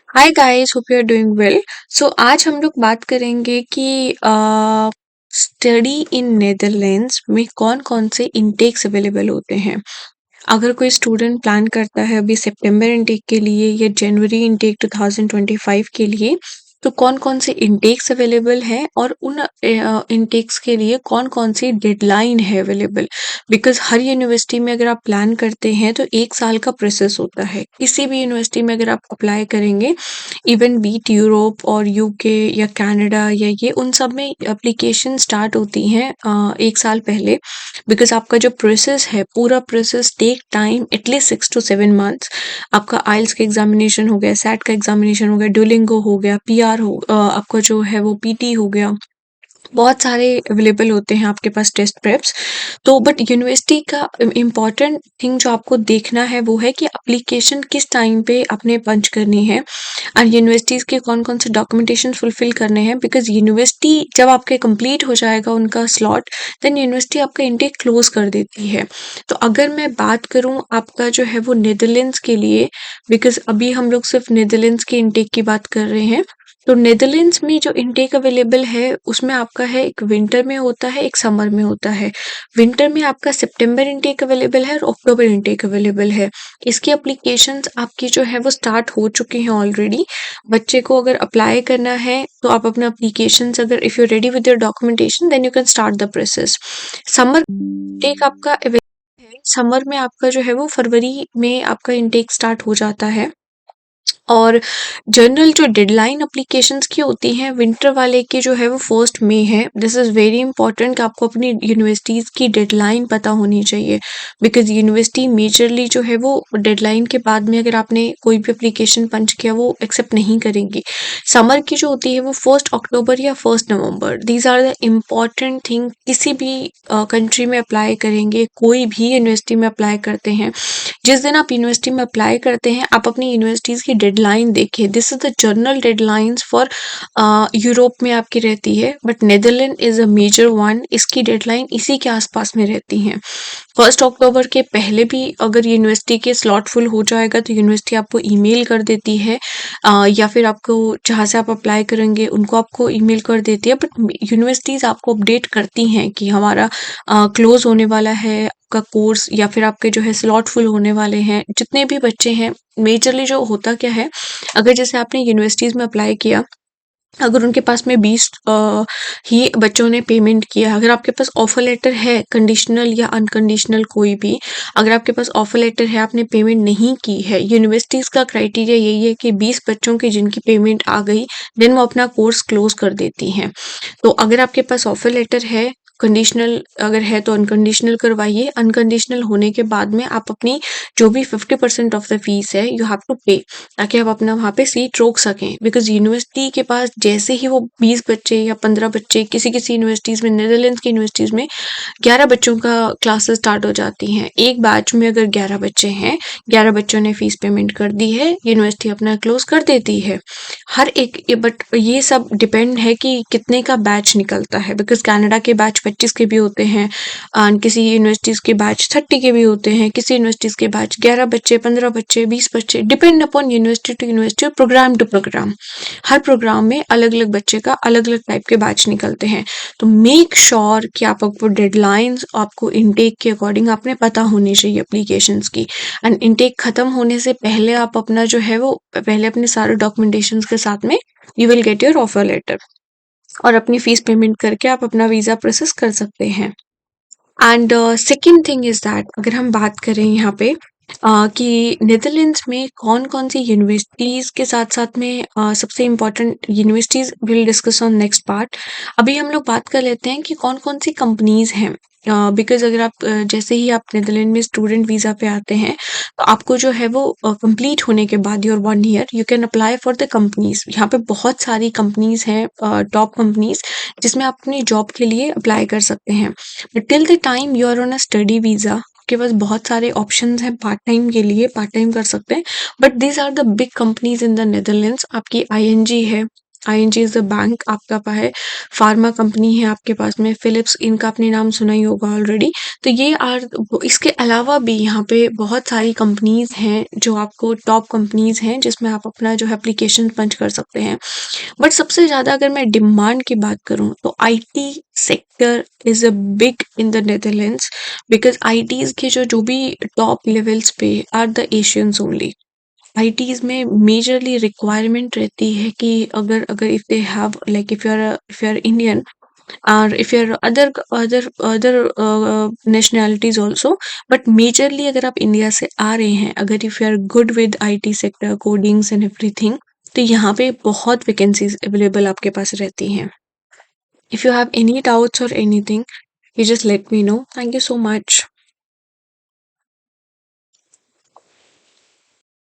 Hi guys, hope you are doing well. So आज हम लोग बात करेंगे कि स्टडी इन नेदरलैंड्स में कौन कौन से इंटेक्स अवेलेबल होते हैं। अगर कोई स्टूडेंट प्लान करता है अभी सितंबर इनटेक के लिए या जनवरी इनटेक 2025 के लिए, तो कौन कौन से इंटेक्स अवेलेबल हैं और उन इंटेक्स के लिए कौन कौन सी डेडलाइन है अवेलेबल। बिकॉज हर यूनिवर्सिटी में अगर आप प्लान करते हैं तो 1 साल का प्रोसेस होता है। किसी भी यूनिवर्सिटी में अगर आप अप्लाई करेंगे, इवन बीट यूरोप और यूके या कनाडा या ये उन सब में एप्लीकेशन स्टार्ट होती हैं 1 साल पहले। बिकॉज आपका जो प्रोसेस है, पूरा process take time at least 6 to 7 months। आपका आइल्स का एग्जामिनेशन हो गया, सैट का एग्जामिनेशन हो गया, डुलिंगो हो गया, पीआर हो आपका जो है वो पीटी हो गया। बहुत सारे अवेलेबल होते हैं आपके पास टेस्ट प्रेप्स। तो बट यूनिवर्सिटी का इम्पॉर्टेंट थिंग जो आपको देखना है वो है कि एप्लीकेशन किस टाइम पे आपने पंच करनी है और यूनिवर्सिटीज़ के कौन कौन से डॉक्यूमेंटेशन फुलफिल करने हैं। बिकॉज यूनिवर्सिटी जब आपके कंप्लीट हो जाएगा उनका स्लॉट, देन यूनिवर्सिटी आपका इंटेक क्लोज कर देती है। तो अगर मैं बात करूं आपका जो है वो नेदरलैंड्स के लिए, बिकॉज अभी हम लोग सिर्फ नेदरलैंड्स के इंटेक की बात कर रहे हैं। तो नेदरलैंड्स में जो इंटेक अवेलेबल है उसमें आपका है, एक विंटर में होता है, एक समर में होता है। विंटर में आपका सितंबर इंटेक अवेलेबल है और अक्टूबर इंटेक अवेलेबल है। इसकी एप्लीकेशंस आपकी जो है वो स्टार्ट हो चुकी हैं ऑलरेडी। बच्चे को अगर अप्लाई करना है तो आप अपना एप्लीकेशंस, अगर if you ready with your documentation, then you can start the process. Summer intake आपका available है। समर में आपका जो है वो फरवरी में आपका इंटेक स्टार्ट हो जाता है। और जनरल जो डेडलाइन एप्लीकेशंस की होती हैं विंटर वाले की जो है वो 1 मई है। दिस इज़ वेरी इंपॉर्टेंट कि आपको अपनी यूनिवर्सिटीज़ की डेडलाइन पता होनी चाहिए। बिकॉज यूनिवर्सिटी मेजरली जो है वो डेडलाइन के बाद में अगर आपने कोई भी एप्लीकेशन पंच किया वो एक्सेप्ट नहीं करेंगी। समर की जो होती है वो 1 अक्टूबर या 1 नवंबर। These are the important thing. किसी भी कंट्री में अप्लाई करेंगे, कोई भी यूनिवर्सिटी में अप्लाई करते हैं, जिस दिन आप यूनिवर्सिटी में अप्लाई करते हैं आप अपनी यूनिवर्सिटीज़ की डेडलाइन देखिए। This is the general deadlines for Europe में आपकी रहती है, but Netherland is a major one. इसकी डेडलाइन इसी के आसपास में रहती हैं। 1 अक्टूबर के पहले भी अगर यूनिवर्सिटी के स्लॉट फुल हो जाएगा तो यूनिवर्सिटी आपको ईमेल कर देती है, या फिर आपको जहाँ से आप अप्लाई करेंगे उनको आपको ईमेल कर देती है। बट यूनिवर्सिटीज़ आपको अपडेट करती हैं कि हमारा क्लोज होने वाला है आपका कोर्स, या फिर आपके जो है स्लॉट फुल होने वाले हैं। जितने भी बच्चे हैं, मेजरली जो होता क्या है, अगर जैसे आपने यूनिवर्सिटीज़ में अप्लाई किया, अगर उनके पास में 20 ही बच्चों ने पेमेंट किया, अगर आपके पास ऑफर लेटर है कंडीशनल या अनकंडीशनल कोई भी, अगर आपके पास ऑफर लेटर है आपने पेमेंट नहीं की है, यूनिवर्सिटीज़ का क्राइटेरिया यही है कि 20 बच्चों की जिनकी पेमेंट आ गई, देन वो अपना कोर्स क्लोज कर देती हैं। तो अगर आपके पास ऑफर लेटर है, कंडीशनल अगर है तो अनकंडीशनल करवाइए। अनकंडीशनल होने के बाद में आप अपनी जो भी 50% ऑफ द फीस है यू हैव टू पे, ताकि आप अपना वहाँ पे सीट रोक सकें। बिकॉज यूनिवर्सिटी के पास जैसे ही वो 20 बच्चे या 15 बच्चे, किसी किसी यूनिवर्सिटीज़ में, नेदरलैंड्स की यूनिवर्सिटीज़ में 11 बच्चों का क्लासेस स्टार्ट हो जाती हैं। एक बैच में अगर 11 बच्चे हैं, 11 बच्चों ने फीस पेमेंट कर दी है, यूनिवर्सिटी अपना क्लोज कर देती है। हर एक बट ये सब डिपेंड है कि कितने का बैच निकलता है। बिकॉज कनाडा के बैच 25 के भी होते हैं और किसी यूनिवर्सिटीज़ के बैच 30 के भी होते हैं, किसी यूनिवर्सिटीज़ के बैच 11 बच्चे, 15 बच्चे, 20 बच्चे, depend upon university to university, programme to programme. हर प्रोग्राम में अलग अलग बच्चे का अलग अलग टाइप के बैच निकलते हैं। तो मेक श्योर कि आपको डेडलाइंस, आपको इनटेक के अकॉर्डिंग आपने पता होनी चाहिए एप्लीकेशंस की। एंड इनटेक ख़त्म होने से पहले आप अपना जो है वो पहले अपने सारे डॉक्यूमेंटेशंस के साथ में you will get your offer letter, और अपनी फीस पेमेंट करके आप अपना वीज़ा प्रोसेस कर सकते हैं। And second thing is that, अगर हम बात करें यहाँ पे कि नेदरलैंड्स में कौन कौन सी यूनिवर्सिटीज़ के साथ साथ में सबसे important universities will discuss on next part. अभी हम लोग बात कर लेते हैं कि कौन कौन सी कंपनीज़ हैं। बिकॉज अगर आप जैसे ही आप नेदरलैंड में स्टूडेंट वीज़ा पे आते हैं तो आपको जो है वो कंप्लीट होने के बाद your 1 year you can apply for the companies. यहाँ पे बहुत सारी कंपनीज़ हैं, टॉप कंपनीज़, जिसमें आप अपनी जॉब के लिए अप्लाई कर सकते हैं। But till the time you are on a study visa, आपके पास बहुत सारे ऑप्शंस हैं पार्ट टाइम के लिए, पार्ट टाइम कर सकते हैं। But these are the big companies in the Netherlands. आपकी आईएनजी है, ING इज द बैंक आपका पा है, फार्मा कंपनी है आपके पास में, फिलिप्स इनका आपने नाम सुना ही होगा ऑलरेडी। तो ये आर इसके अलावा भी यहाँ पे बहुत सारी कंपनीज हैं जो आपको टॉप कंपनीज हैं जिसमें आप अपना जो है एप्लीकेशन पंच कर सकते हैं। बट सबसे ज़्यादा अगर मैं डिमांड की बात करूँ तो IT sector is a big in the Netherlands, because ITs के जो जो भी टॉप लेवल्स पे are the Asians only. ITs में मेजरली रिक्वायरमेंट रहती है कि अगर अगर if they have like if you are Indian और if you are other nationalities also, but majorly अगर आप इंडिया से आ रहे हैं, अगर if you are good with IT sector codings and everything, तो यहाँ पे बहुत वैकेंसीज अवेलेबल आपके पास रहती हैं। If you have any doubts और anything, you just let me know. Thank you so much.